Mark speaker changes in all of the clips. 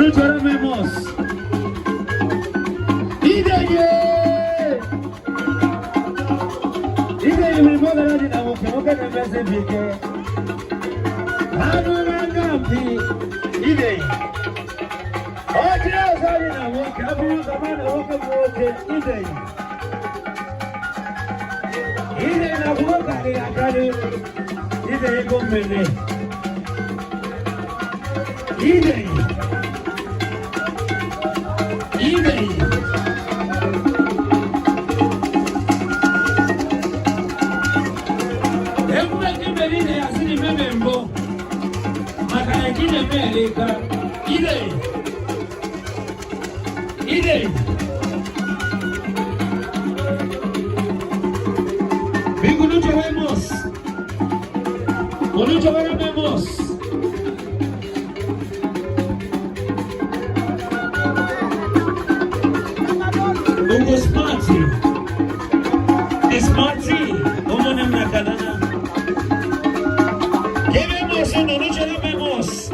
Speaker 1: Onu görememos. İdeye. İdeye mi modern dinamo ki o kadar benzer bir ke. Hanu mangampi. İdeye. Acıya dinamo ki abu zaman o kadar İdeye. İdeye na bu kadar yakari. İdeye gombele. İdeye. İdeye. Emre beni de yasini memembo. Makaya kine meleka. İdeye. İdeye. Biguno chavemos. Onu chavaremos. Smarty, como na minha canana. Que vemos, não nos vemos.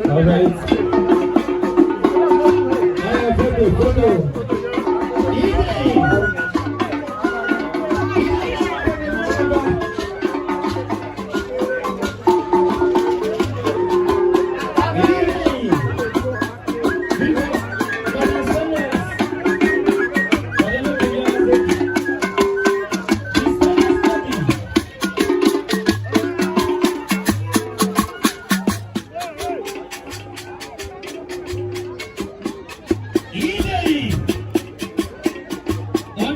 Speaker 1: All right. 이대